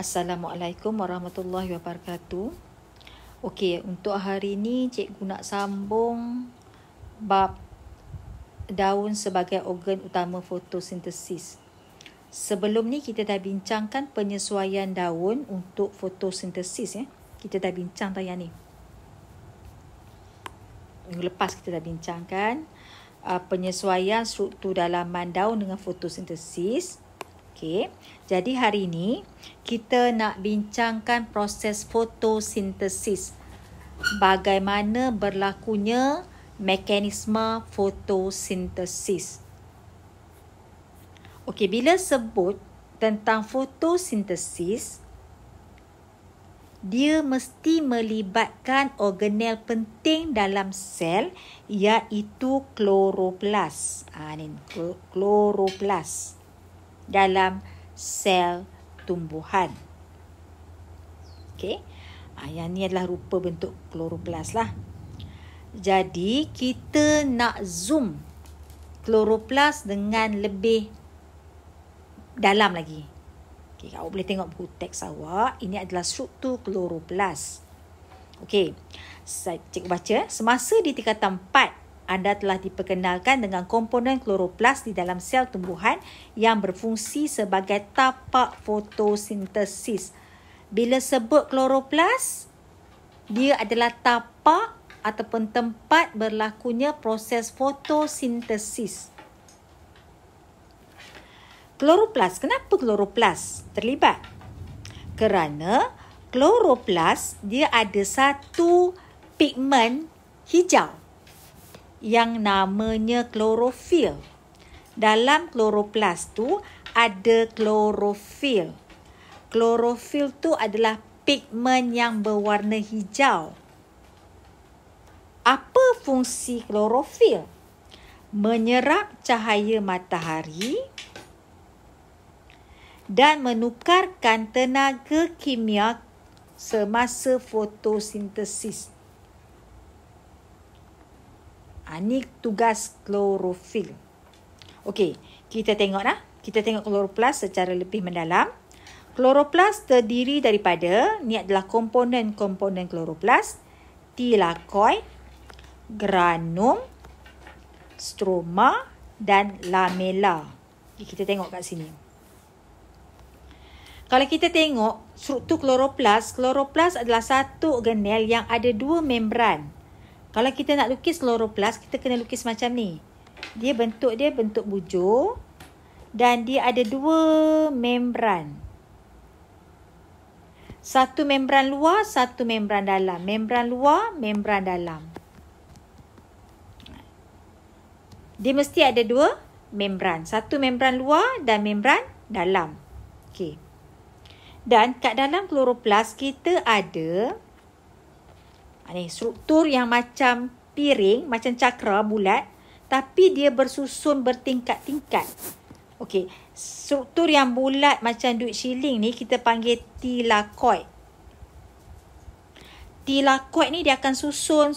Assalamualaikum warahmatullahi wabarakatuh. Okey, untuk hari ini cikgu nak sambung bab daun sebagai organ utama fotosintesis. Sebelum ni kita dah bincangkan penyesuaian daun untuk fotosintesis. Kita dah bincang tayang ni. Minggu lepas kita dah bincangkan penyesuaian struktur dalaman daun dengan fotosintesis. Okey, jadi hari ini kita nak bincangkan proses fotosintesis. Bagaimana berlakunya mekanisme fotosintesis. Okey, bila sebut tentang fotosintesis, dia mesti melibatkan organel penting dalam sel, iaitu kloroplas. Ni kloroplas dalam sel tumbuhan. Okey. Yang ni adalah rupa bentuk kloroplas lah. Jadi kita nak zoom kloroplas dengan lebih dalam lagi. Okey, awak boleh tengok buku teks awak. Ini adalah struktur kloroplas. Okey. Cikgu baca. Semasa di tingkatan 4, anda telah diperkenalkan dengan komponen kloroplas di dalam sel tumbuhan yang berfungsi sebagai tapak fotosintesis. Bila sebut kloroplas, dia adalah tapak ataupun tempat berlakunya proses fotosintesis. Kloroplas, kenapa kloroplas terlibat? Kerana kloroplas dia ada satu pigmen hijau yang namanya klorofil. Dalam kloroplas tu ada klorofil. Klorofil tu adalah pigmen yang berwarna hijau. Apa fungsi klorofil? Menyerap cahaya matahari dan menukarkan tenaga kimia semasa fotosintesis. Ini tugas klorofil. Okey, kita tengok dah. Kita tengok kloroplas secara lebih mendalam. Kloroplas terdiri daripada, ni adalah komponen-komponen kloroplas, tilakoid, granum, stroma dan lamella. Kita tengok kat sini. Kalau kita tengok struktur kloroplas, kloroplas adalah satu organel yang ada dua membran. Kalau kita nak lukis kloroplas, kita kena lukis macam ni. Dia bentuk bujur dan dia ada dua membran. Satu membran luar, satu membran dalam. Membran luar, membran dalam. Dia mesti ada dua membran. Satu membran luar dan membran dalam. Okey. Dan kat dalam kloroplas kita ada struktur yang macam piring, macam cakra bulat, tapi dia bersusun bertingkat-tingkat. Okey, struktur yang bulat macam duit shilling ni kita panggil tilakoid. Tilakoid ni dia akan susun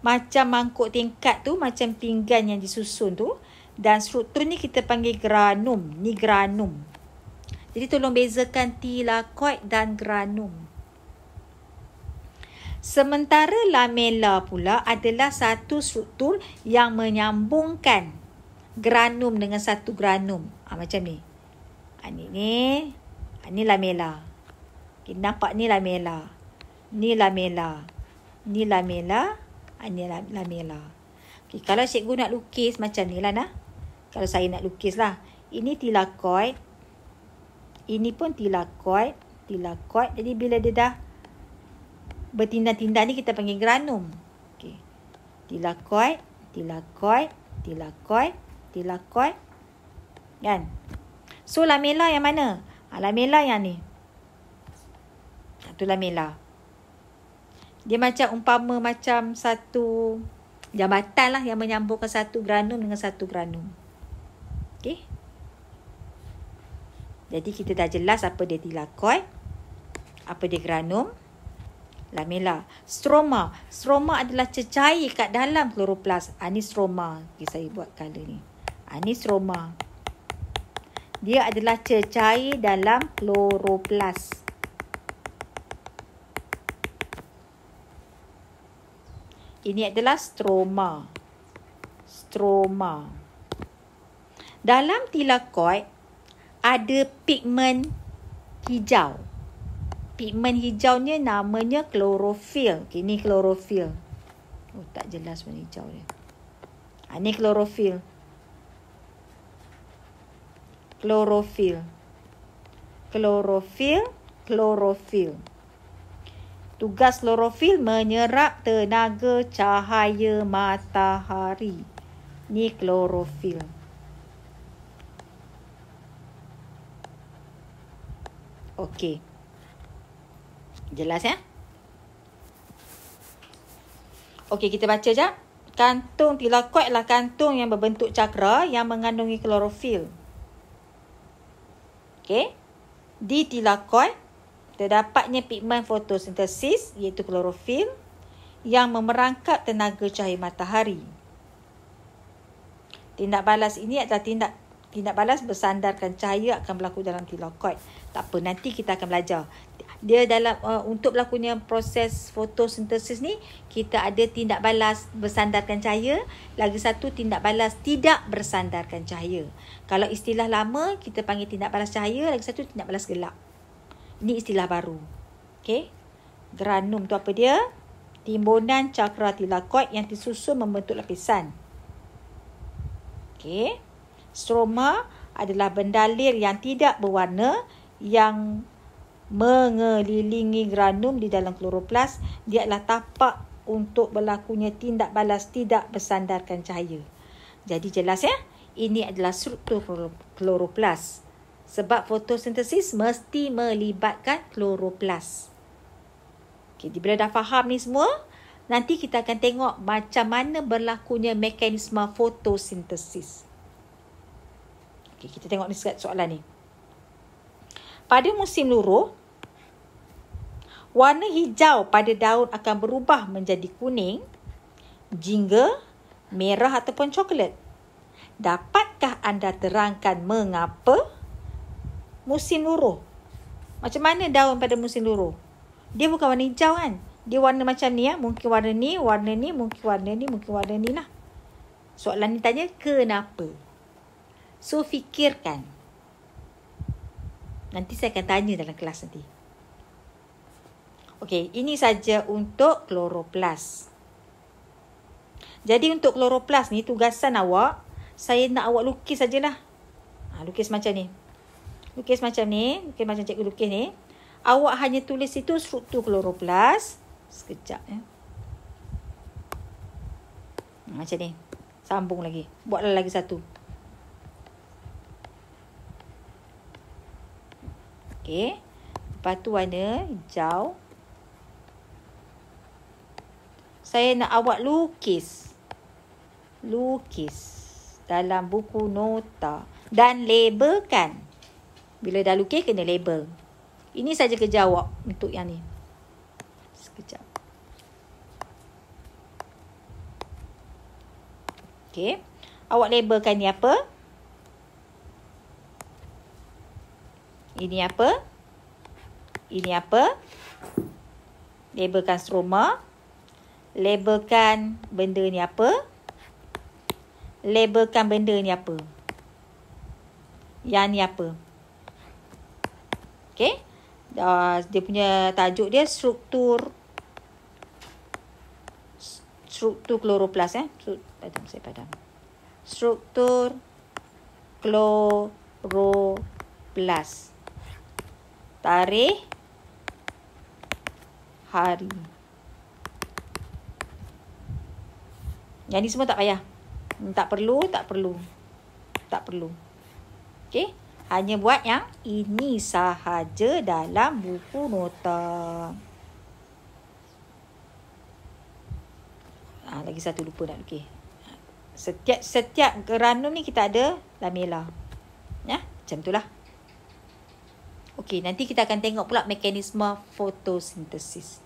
macam mangkuk tingkat tu, macam pinggan yang disusun tu. Dan struktur ni kita panggil granum. Ni granum. Jadi tolong bezakan tilakoid dan granum. Sementara lamella pula adalah satu struktur yang menyambungkan granum dengan satu granum. Macam ni. Ini lamella. Okay, nampak ni lamella. Ni lamella. Ni lamella. Ini lamella. Okay, kalau cikgu nak lukis macam ni lah nah. Kalau saya nak lukis lah. Ini tilakoid. Ini pun tilakoid. Tilakoid. Jadi bila dia dah bertindak-tindak ni kita panggil granum. Okey. Tilakoid, tilakoid, tilakoid, tilakoid. Kan? So lamella yang mana? Lamella yang ni. Itu lamella. Dia macam satu jambatan lah yang menyambungkan satu granum dengan satu granum. Okey. Jadi kita dah jelas apa dia tilakoid, apa dia granum. Lamella. Stroma. Stroma adalah cecair kat dalam kloroplas. Ini stroma. Okay, saya buat color ni. Ini stroma. Dia adalah cecair dalam kloroplas. Ini adalah stroma. Stroma. Dalam tilakoid ada pigmen hijau. Pigmen hijaunya namanya klorofil. Okay, ni klorofil. Oh, tak jelas warna hijau dia. Ini klorofil. Klorofil. Klorofil. Klorofil. Tugas klorofil menyerap tenaga cahaya matahari. Ni klorofil. Okey. Jelas ya? Okey, kita baca jap. Kantung tilakoid adalah kantung yang berbentuk cakra yang mengandungi klorofil. Okey. Di tilakoid terdapatnya pigmen fotosintesis iaitu klorofil yang memerangkap tenaga cahaya matahari. Tindak balas ini adalah tindak balas bersandarkan cahaya akan berlaku dalam tilakoid. Tak apa, nanti kita akan belajar. Dia dalam untuk berlakunya proses fotosintesis ni, kita ada tindak balas bersandarkan cahaya, lagi satu tindak balas tidak bersandarkan cahaya. Kalau istilah lama kita panggil tindak balas cahaya, lagi satu tindak balas gelap. Ini istilah baru. Okey. Granum tu apa dia? Timbunan cakra tilakoid yang disusun membentuk lapisan. Okey. Stroma adalah bendalir yang tidak berwarna yang mengelilingi granum di dalam kloroplas. Dia adalah tapak untuk berlakunya tindak balas tidak bersandarkan cahaya. Jadi jelas ya? Ini adalah struktur kloroplas. Sebab fotosintesis mesti melibatkan kloroplas. Okay, bila dah faham ni semua, nanti kita akan tengok macam mana berlakunya mekanisme fotosintesis. Okay, kita tengok ni soalan ni. Pada musim luruh, warna hijau pada daun akan berubah menjadi kuning, jingga, merah ataupun coklat. Dapatkah anda terangkan mengapa? Musim luruh. Macam mana daun pada musim luruh? Dia bukan warna hijau kan? Dia warna macam ni ya. Mungkin warna ni, mungkin warna ni, mungkin warna ni lah. Soalan ni tanya kenapa? So, fikirkan. Nanti saya akan tanya dalam kelas nanti. Okey, ini saja untuk kloroplas. Jadi untuk kloroplas ni, tugasan awak, saya nak awak lukis sajalah. Lukis macam ni. Lukis macam ni, lukis macam cikgu lukis ni. Awak hanya tulis itu struktur kloroplas. Sekejap ya. Macam ni. Sambung lagi. Buatlah lagi satu. Okey. Lepas tu warna hijau. Saya nak awak lukis. Lukis dalam buku nota. Dan labelkan. Bila dah lukis, kena label. Ini saja kerja awak untuk yang ni. Sekejap. Okey. Awak labelkan ni apa? Ini apa? Ini apa? Labelkan stroma. Labelkan benda ni apa? Labelkan benda ni apa? Yang ni apa? Okey. Dia punya tajuk dia struktur kloroplas ya. Saya padam. Struktur kloroplas. Tarikh hari. Yang ni semua tak payah. Tak perlu. Okey. Hanya buat yang ini sahaja dalam buku nota. Lagi satu lupa nak lukis. Setiap granum ni kita ada lamela. Ya, macam itulah. Okey, nanti kita akan tengok pula mekanisme fotosintesis.